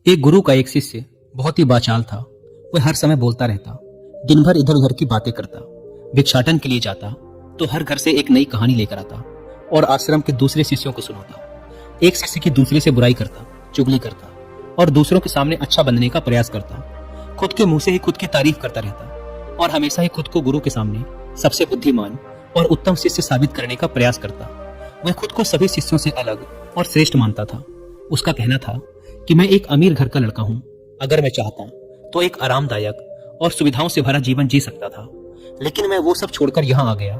एक गुरु का एक शिष्य बहुत ही बाचाल था। वह हर समय बोलता रहता, दिन भर इधर उधर की बातें करता। भिक्षाटन के लिए जाता तो हर घर से एक नई कहानी लेकर आता और आश्रम के दूसरे शिष्यों को सुनाता। एक शिष्य की दूसरे से बुराई करता, चुगली करता और दूसरों के सामने अच्छा बनने का प्रयास करता। खुद के मुंह से ही खुद की तारीफ करता रहता और हमेशा ही खुद को गुरु के सामने सबसे बुद्धिमान और उत्तम शिष्य साबित करने का प्रयास करता। वह खुद को सभी शिष्यों से अलग और श्रेष्ठ मानता था। उसका कहना था कि मैं एक अमीर घर का लड़का हूं। अगर मैं चाहता तो एक आरामदायक और सुविधाओं से भरा जीवन जी सकता था, लेकिन मैं वो सब छोड़कर यहाँ आ गया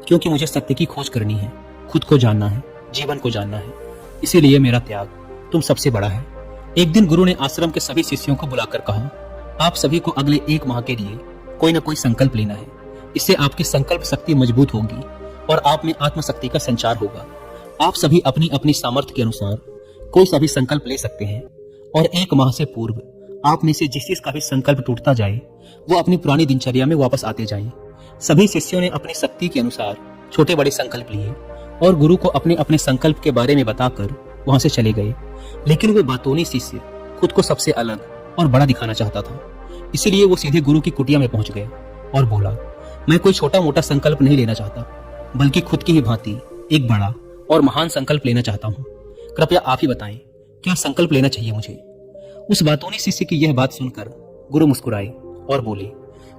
क्योंकि मुझे सत्य की खोज करनी है, खुद को जानना है, जीवन को जानना है। इसीलिए मेरा त्याग तुम सबसे बड़ा है। एक दिन गुरु ने आश्रम के सभी शिष्यों को बुलाकर कहा, आप सभी को अगले 1 माह के लिए कोई न कोई संकल्प लेना है। इससे आपकी संकल्प शक्ति मजबूत होगी और आप में आत्मशक्ति का संचार होगा। आप सभी अपनी अपनी सामर्थ्य के अनुसार कोई सा भी संकल्प ले सकते हैं और 1 माह से पूर्व आप में से जिस चीज का भी संकल्प टूटता जाए वो अपनी पुरानी दिनचर्या में वापस आते जाए। सभी शिष्यों ने अपनी शक्ति के अनुसार छोटे बड़े संकल्प लिए और गुरु को अपने अपने संकल्प के बारे में बताकर वहां से चले गए। लेकिन वो बातोनी शिष्य खुद को सबसे अलग और बड़ा दिखाना चाहता था। इसीलिए वो सीधे गुरु की कुटिया में पहुंच गया और बोला, मैं कोई छोटा मोटा संकल्प नहीं लेना चाहता, बल्कि खुद की ही भांति एक बड़ा और महान संकल्प लेना चाहता हूँ। कृपया आप ही बताएं, क्या संकल्प लेना चाहिए मुझे? उस बातोनी शिष्य की यह बात सुनकर गुरु मुस्कुराए और बोले,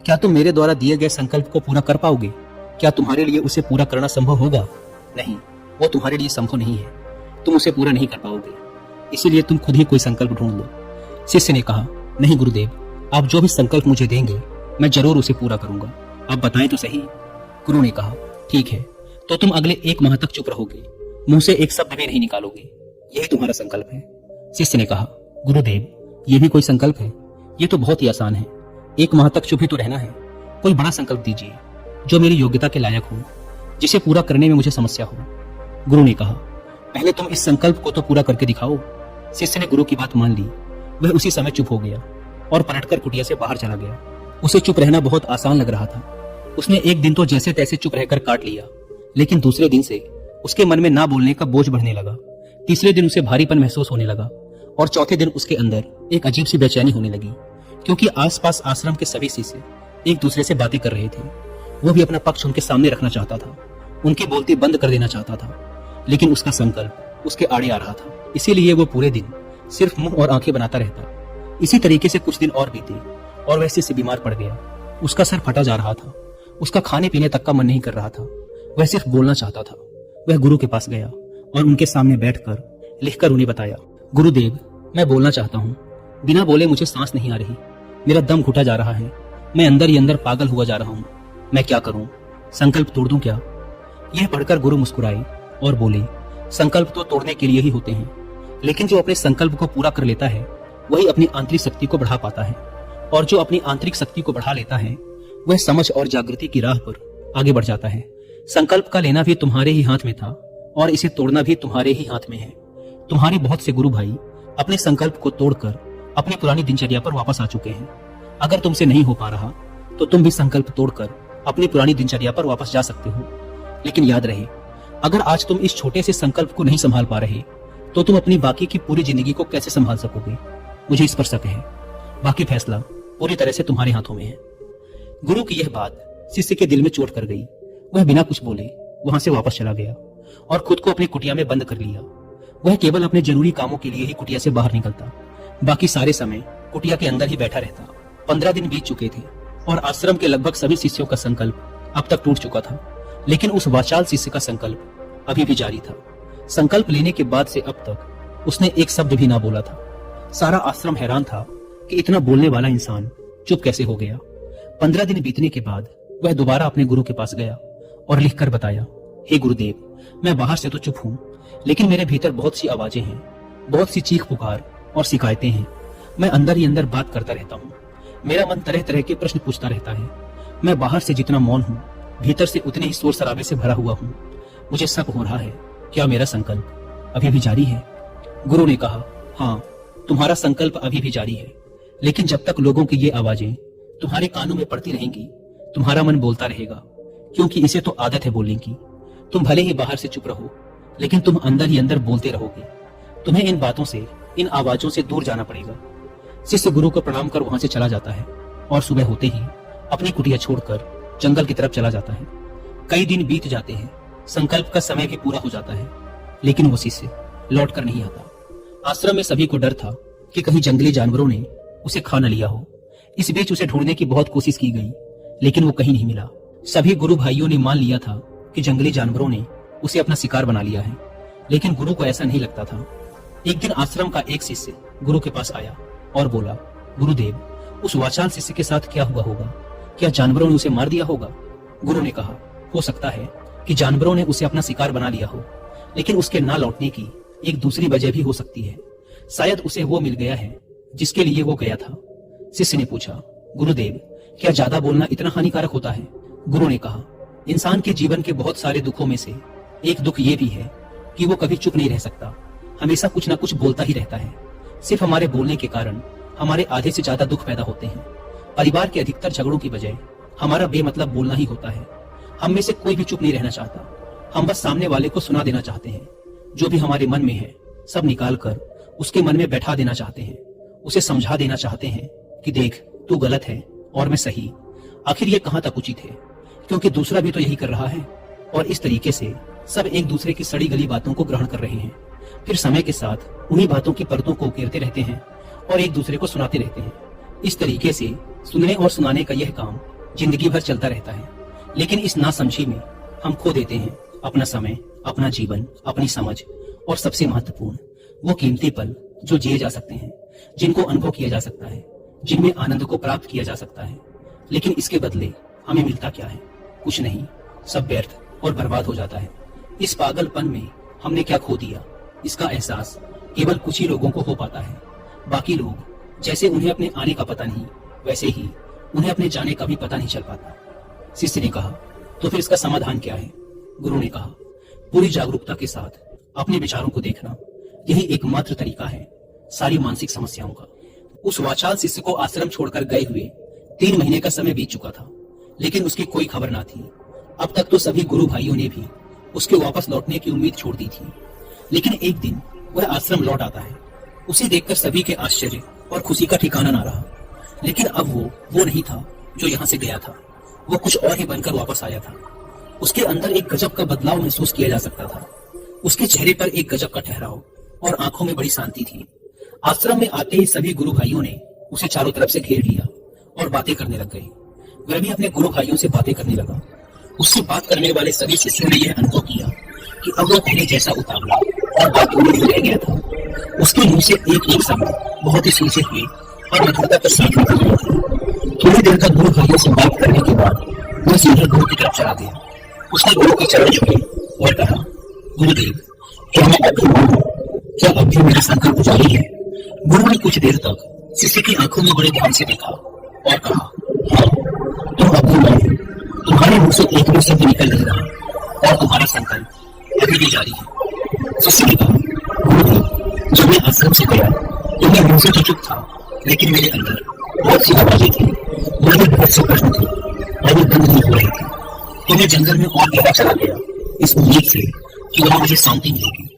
क्या तुम मेरे द्वारा दिए गए संकल्प को पूरा कर पाओगे? क्या तुम्हारे लिए उसे पूरा करना संभव होगा? नहीं, वो तुम्हारे लिए संभव नहीं है। तुम उसे पूरा नहीं कर पाओगे, इसीलिए तुम खुद ही कोई संकल्प ढूंढ लो। शिष्य ने कहा, नहीं गुरुदेव, आप जो भी संकल्प मुझे देंगे मैं जरूर उसे पूरा करूंगा। आप बताएं तो सही। गुरु ने कहा, ठीक है, तो तुम अगले 1 माह तक चुप रहोगे, मुंह से एक शब्द भी नहीं निकालोगे। यही तुम्हारा संकल्प है। शिष्य ने कहा, गुरुदेव, ये भी कोई संकल्प है? ये तो बहुत ही आसान है। 1 माह तक चुप ही तो रहना है। कोई बड़ा संकल्प दीजिए जो मेरी योग्यता के लायक हो, जिसे पूरा करने में मुझे समस्या हो। गुरु ने कहा, पहले तुम इस संकल्प को तो पूरा करके दिखाओ। शिष्य ने गुरु की बात मान ली। वह उसी समय चुप हो गया और पलटकर कुटिया से बाहर चला गया। उसे चुप रहना बहुत आसान लग रहा था। उसने एक दिन तो जैसे तैसे चुप रहकर काट लिया, लेकिन दूसरे दिन से उसके मन में ना बोलने का बोझ बढ़ने लगा। तीसरे दिन उसे भारीपन महसूस होने लगा और चौथे दिन उसके अंदर एक अजीब सी बेचैनी होने लगी, क्योंकि आसपास आश्रम के सभी शिष्य एक दूसरे से बातें कर रहे थे। वो भी अपना पक्ष उनके सामने रखना चाहता था, उनकी बोलती बंद कर देना चाहता था, लेकिन उसका संकल्प उसके आड़े आ रहा था। इसीलिए वो पूरे दिन सिर्फ मुंह और आंखें बनाता रहता। इसी तरीके से कुछ दिन और बीते और वह शिष्य बीमार पड़ गया। उसका सर फटा जा रहा था, उसका खाने पीने तक का मन नहीं कर रहा था, वह सिर्फ बोलना चाहता था। वह गुरु के पास गया और उनके सामने बैठकर लिखकर उन्हें बताया, गुरुदेव, मैं बोलना चाहता हूँ, बिना बोले मुझे सांस नहीं आ रही, मेरा दम घुटा जा रहा है, मैं अंदर ही अंदर पागल हुआ जा रहा हूँ, मैं क्या करूँ? संकल्प तोड़ दूं क्या? यह पढ़कर गुरु मुस्कुराए और बोले, संकल्प तो तोड़ने के लिए ही होते हैं, लेकिन जो अपने संकल्प को पूरा कर लेता है वही अपनी आंतरिक शक्ति को बढ़ा पाता है, और जो अपनी आंतरिक शक्ति को बढ़ा लेता है वह समझ और जागृति की राह पर आगे बढ़ जाता है। संकल्प का लेना भी तुम्हारे ही हाथ में था और इसे तोड़ना भी तुम्हारे ही हाथ में है। तुम्हारे बहुत से गुरु भाई अपने संकल्प को तोड़कर अपनी पुरानी दिनचर्या पर वापस आ चुके हैं। अगर तुमसे नहीं हो पा रहा तो तुम भी संकल्प तोड़कर अपनी पुरानी दिनचर्या पर वापस जा सकते हो। लेकिन याद रहे, अगर आज तुम इस छोटे से संकल्प को नहीं संभाल पा रहे तो तुम अपनी बाकी की पूरी जिंदगी को कैसे संभाल सकोगे? मुझे इस पर शक है। बाकी फैसला पूरी तरह से तुम्हारे हाथों में है। गुरु की यह बात शिष्य के दिल में चोट कर गई। वह बिना कुछ बोले वहां से वापस चला गया और खुद को अपनी कुटिया में बंद कर लिया। वह केवल अपने जरूरी कामों के लिए ही कुटिया से बाहर निकलता, बाकी सारे समय कुटिया के अंदर ही बैठा रहता। 15 दिन बीत चुके थे और आश्रम के लगभग सभी शिष्यों का संकल्प अब तक टूट चुका था, लेकिन उस वाचाल शिष्य का संकल्प अभी भी जारी था। संकल्प लेने के बाद से अब तक उसने एक शब्द भी ना बोला था। सारा आश्रम हैरान था कि इतना बोलने वाला इंसान चुप कैसे हो गया। 15 दिन बीतने के बाद वह दोबारा अपने गुरु के पास गया और लिखकर बताया, हे गुरुदेव, मैं बाहर से तो चुप हूँ, लेकिन मेरे भीतर बहुत सी आवाजें हैं, बहुत सी चीख पुकार और शिकायतें हैं। मैं अंदर ही अंदर बात करता रहता हूँ। मेरा मन तरह तरह के प्रश्न पूछता रहता है। मैं बाहर से जितना मौन हूँ, भीतर से उतने ही शोर शराबे से भरा हुआ हूँ। मुझे शक हो रहा है, क्या मेरा संकल्प अभी भी जारी है? गुरु ने कहा, हाँ, तुम्हारा संकल्प अभी भी जारी है, लेकिन जब तक लोगों की ये आवाजें तुम्हारे कानों में पड़ती रहेंगी, तुम्हारा मन बोलता रहेगा, क्योंकि इसे तो आदत है बोलने की। तुम भले ही बाहर से चुप रहो, लेकिन तुम अंदर ही अंदर बोलते रहोगे। तुम्हें इन बातों से, इन आवाजों से दूर जाना पड़ेगा। शिष्य गुरु को प्रणाम कर वहां से चला जाता है और सुबह होते ही अपनी कुटिया छोड़कर जंगल की तरफ चला जाता है। कई दिन बीत जाते हैं, संकल्प का समय भी पूरा हो जाता है, लेकिन वो शिष्य लौट कर नहीं आता। आश्रम में सभी को डर था कि कहीं जंगली जानवरों ने उसे खा न लिया हो। इस बीच उसे ढूंढने की बहुत कोशिश की गई, लेकिन वो कहीं नहीं मिला। सभी गुरु भाइयों ने मान लिया था कि जंगली जानवरों ने उसे अपना शिकार बना लिया है, लेकिन गुरु को ऐसा नहीं लगता था। एक दिन आश्रम का एक शिष्य गुरु के पास आया और बोला, गुरुदेव, उस वाचाल शिष्य के साथ क्या हुआ होगा? क्या जानवरों ने उसे मार दिया होगा? गुरु ने कहा, हो सकता है कि जानवरों ने उसे अपना शिकार बना लिया हो, लेकिन उसके ना लौटने की एक दूसरी वजह भी हो सकती है। शायद उसे वो मिल गया है जिसके लिए वो गया था। शिष्य ने पूछा, गुरुदेव, क्या ज्यादा बोलना इतना हानिकारक होता है? गुरु ने कहा, इंसान के जीवन के बहुत सारे दुखों में से एक दुख ये भी है कि वो कभी चुप नहीं रह सकता, हमेशा कुछ ना कुछ बोलता ही रहता है। सिर्फ हमारे बोलने के कारण हमारे आधे से ज्यादा दुख पैदा होते हैं। परिवार के अधिकतर झगड़ों की वजह हमारा बेमतलब बोलना ही होता है। हम में से कोई भी चुप नहीं रहना चाहता, हम बस सामने वाले को सुना देना चाहते हैं। जो भी हमारे मन में है सब निकाल कर उसके मन में बैठा देना चाहते हैं, उसे समझा देना चाहते हैं कि देख, तू गलत है और मैं सही। आखिर ये कहां तक उचित है, क्योंकि दूसरा भी तो यही कर रहा है। और इस तरीके से सब एक दूसरे की सड़ी गली बातों को ग्रहण कर रहे हैं। फिर समय के साथ उन्हीं बातों की परतों को उकेरते रहते हैं और एक दूसरे को सुनाते रहते हैं। इस तरीके से सुनने और सुनाने का यह काम जिंदगी भर चलता रहता है। लेकिन इस नासमझी में हम खो देते हैं अपना समय, अपना जीवन, अपनी समझ और सबसे महत्वपूर्ण वो कीमती पल जो जिए जा सकते हैं, जिनको अनुभव किया जा सकता है, जिनमें आनंद को प्राप्त किया जा सकता है। लेकिन इसके बदले हमें मिलता क्या है? कुछ नहीं, सब व्यर्थ और बर्बाद हो जाता है। इस पागलपन में हमने क्या खो दिया, इसका एहसास केवल कुछ ही लोगों को हो पाता है। बाकी लोग जैसे उन्हें अपने आने का पता नहीं, वैसे ही उन्हें अपने जाने का भी पता नहीं चल पाता। शिष्य ने कहा, तो फिर इसका समाधान क्या है? गुरु ने कहा, पूरी जागरूकता के साथ अपने विचारों को देखना, यही एकमात्र तरीका है सारी मानसिक समस्याओं का। उस वाचाल शिष्य को आश्रम छोड़कर गए हुए 3 महीने का समय बीत चुका था, लेकिन उसकी कोई खबर ना थी। अब तक तो सभी गुरु भाइयों ने भी उसके वापस लौटने की उम्मीद छोड़ दी थी, लेकिन एक दिन वह आश्रम लौट आता है। उसे देखकर सभी के आश्चर्य और खुशी का ठिकाना ना रहा। लेकिन अब वो नहीं था जो यहाँ से गया था, वो कुछ और ही बनकर वापस आया था। उसके अंदर एक गजब का बदलाव महसूस किया जा सकता था। उसके चेहरे पर एक गजब का ठहराव और आंखों में बड़ी शांति थी। आश्रम में आते ही सभी गुरु भाइयों ने उसे चारों तरफ से घेर लिया और बातें करने लग गए। वह भी अपने गुरु भाइयों से बातें करने लगा। उससे बात करने वाले सभी शिष्यों ने यह अनुभव किया कि अब वो पहले जैसा उतावला और बातूनी नहीं रह गया था। उसके मुंह से एक एक शब्द बहुत ही सूझे हुए और मधुरता के साथ निकल रहे थे। थोड़ी देर तक गुरु भाइयों से बात करने के बाद वह सीधे गुरु की तरफ चला गया। उसने गुरु के चरण छुए और कहा, गुरुदेव, क्या मैं अब भी हूँ? क्या अब भी मेरा संकल्प जारी है? गुरु ने कुछ देर तक शिष्य की आंखों में बड़े ध्यान से देखा और कहा, हाँ, तुम अब भी मैं, तुम्हारे मुंह से एक भी शब्द निकल नहीं रहा और तुम्हारा संकल्प अभी भी जारी है। शिष्य ने कहा, गुरुदेव, जब मैं आश्रम से गया तो मैं मुंह से तो चुप था, लेकिन मेरे अंदर बहुत सी आवाजें थी, मेरे बहुत से प्रश्न थे और वो बंद नहीं हो रहे थे। तो मैं जंगल में और गहरा चला गया, इस उम्मीद से कि वहां मुझे शांति मिलेगी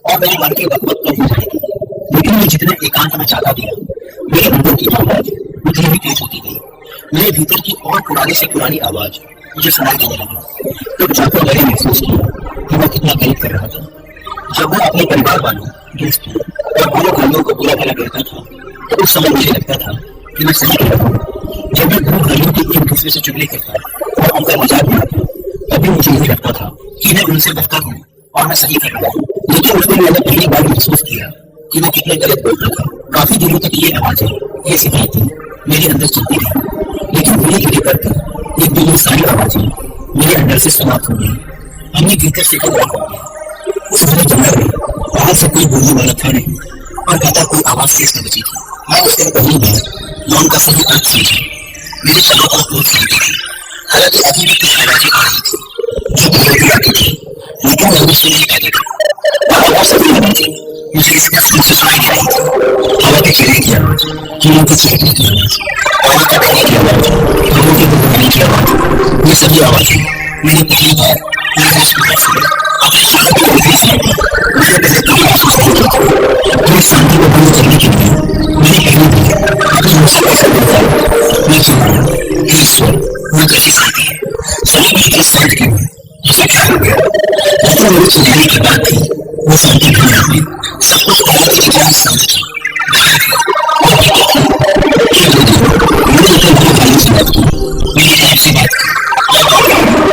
और मेरे मन की बकबक कम हो जाएगी। लेकिन मैं जितना एकांत में चाहता गया, मेरे अंदर की आवाज उतनी ही तेज होती गई। मेरे भीतर की और पुरानी से पुरानी आवाज मुझे सुनाई देने लगी। तब जाकर मैंने महसूस किया कि मैं कितना गलत कर रहा था। जब मैं अपने परिवार वालों, दोस्तों और गुरु भाइयों को बुरा भला कहता था, तो उस समय मुझे लगता था कि मैं सही कह रहा हूँ। जब मैं गुरु भाइयों की एक दूसरे से चुगली करता और उनका मजाक बनाता, तभी मुझे यही लगता था कि मैं उनसे बेहतर हूँ और मैं सही कर रहा हूँ। लेकिन उस दिन मैंने पहली बार महसूस किया कि मैं कितना गलत बोलता था। काफी दिनों तक ये आवाजें, ये शिकायतें मेरे अंदर चलती रही, लेकिन धीरे धीरे करके एक दिन ये सारी आवाजें मेरे अंदर से समाप्त हो गई। हमने भीतर से हो गया। उस घने जंगल में बाहर से कोई बोलने वाला था नहीं और भीतर कोई आवाज शेष न बची थी। मैं उस दिन पहली बार मौन का सही अर्थ समझा। मेरे चारों तरफ बहुत शांति थी, हालांकि अभी भी कुछ आवाजें आ रही थी जो बाहर भी आती थी, लेकिन मैं उससे नहीं कहती थी। और सभी आवाजें मुझे स्पष्ट रूप से सुनाई दे रही थी। हवा के चलने की आवाज, कीड़ों के चहकने की आवाज, पानी का बहने की आवाज, लोगों के गुनगुनाने की आवाज, ये सभी आवाजें मेरी पहली बार मेरे होश में बैठ गई। अपने साथ की गहरी शांति मुझे पहले कभी महसूस नहीं की थी। अपनी शांति को भंग करने के लिए मैंने पहली बार मेरी सैलरी की मुझे क्या हो गया। लेकिन मेरी जिंदगी की बात थी, वो जिंदगी दुनिया में सब कुछ बहुत ही जटिल समझ मैंने अपने बड़े भाई से बात की, मेरी ऐप से बात की,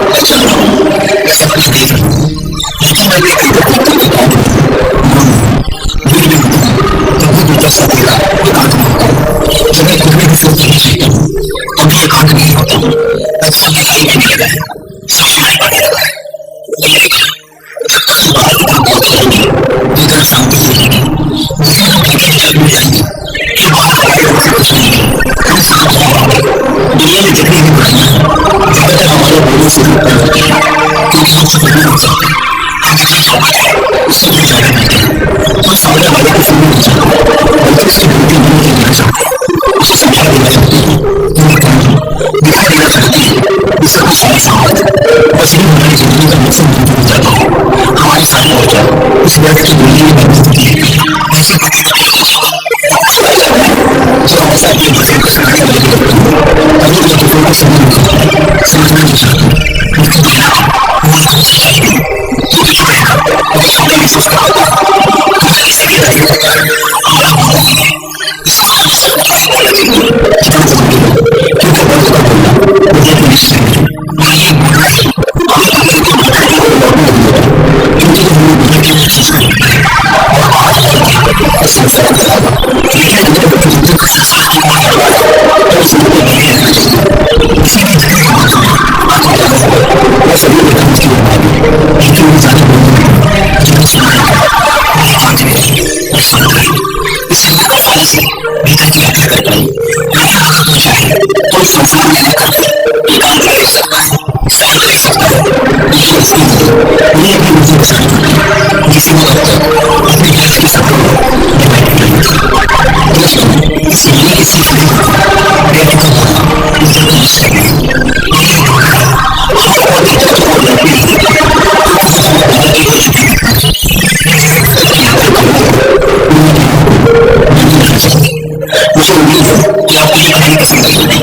मैं चल रहा हूँ, सब कुछ देख रहा हूँ। लेकिन मैं एक अंदर देखता कि बात मेरे कभी बेटा सा तेरा एकांत में होता हूँ, जब मैं खुद में भी सोच नहीं सकता हूँ, कभी एकांत नहीं होता हूँ। अब सब दिखाई देने लगा है, सब सुनाई पड़ने लगा है। जब तक हम बाहर की तरफ बहुत जाएंगे, भीतर शांति रहेगी, दूसरी लोग आगे की तरफ जाएंगे, फिर बाहर हमारे लोग से कुछ नहीं, हम शांत हो जाएंगे। दुनिया में जितनी भी बुराइयां हैं, ज्यादातर हमारे बोलने से ही उत्पन्न होती है, क्योंकि हम चुप नहीं हो सकते। हम अपनी जो बात है उससे भी ज्यादा मिलते हैं। हम सामने वाले को सुनना नहीं चाहते, बल्कि उसकी गलती नहीं देखना चाहते, उसे समझा देना चाहते हैं, दिखा देना चाहते हैं कि सब कुछ हमारे साथ है। बस यही हमारी जिंदगी का मकसद बन जाता है। हमारे साथ और क्या, उस व्यक्ति की बोलने में बदलती है, ऐसी बातें कभी जो हमेशा अपनी बातें को सुनाने वाले होते हैं, कभी कभी किसी को सुनना नहीं चाहते, समझना नहीं चाहते, लेकिन कहना वो हमसे चाहिए। तो नहीं कहेगा, कभी छोटा महसूस करता है, कभी किसी की तारीफ करता है, हमारा होना ही है। इसको हम सब नहीं बोल लगेंगे, कितना जरूरी है, क्योंकि वक्त का बोलना मुझे भी निश्चय है। और ये बोलना ही हमें अपने को बनाने को लौटने देगा, क्योंकि हमने बोलने की कोशिश की है और आज करके इस संसार का लाभ, लेकिन अंदर को जिंदगी का संसार की बात करवा है तो जिंदगी नहीं रहना चाहिए। इसी की जगह की बात में आपको क्या होगा, मैं सभी बेटा मुझकी बर्बाद है, लेकिन मैं ज्यादा बोलने लगा, जिन्हें सुना है वो एकांत में रही और सुन रही। इस लोगों वाले से भीतर की यात्रा कर पाई, लेकिन अगर तू चाहे तो इस संसार में रहकर भी एकांत में रह सकता है, सही रह सकता है। लेकिन इसके लिए उन्हें अपनी मंजिल पसंद करनी है, जिसे वो अब तक अपने लाइफ के सफर में डिवाइड कर रही थी। दोस्तों, इस जिंदगी की सीख नहीं होती व्यक्ति को बोलना मुझे कोशिश करनी है, लेकिन ढूंढना हम और भीतर तो और लड़ने नहीं देते, क्योंकि जब हमें भीतर की कोई चुपी होती है, भीतर की यात्रा करनी है, मुझे उम्मीद है कि आपको ये कहानी पसंद आई होगी।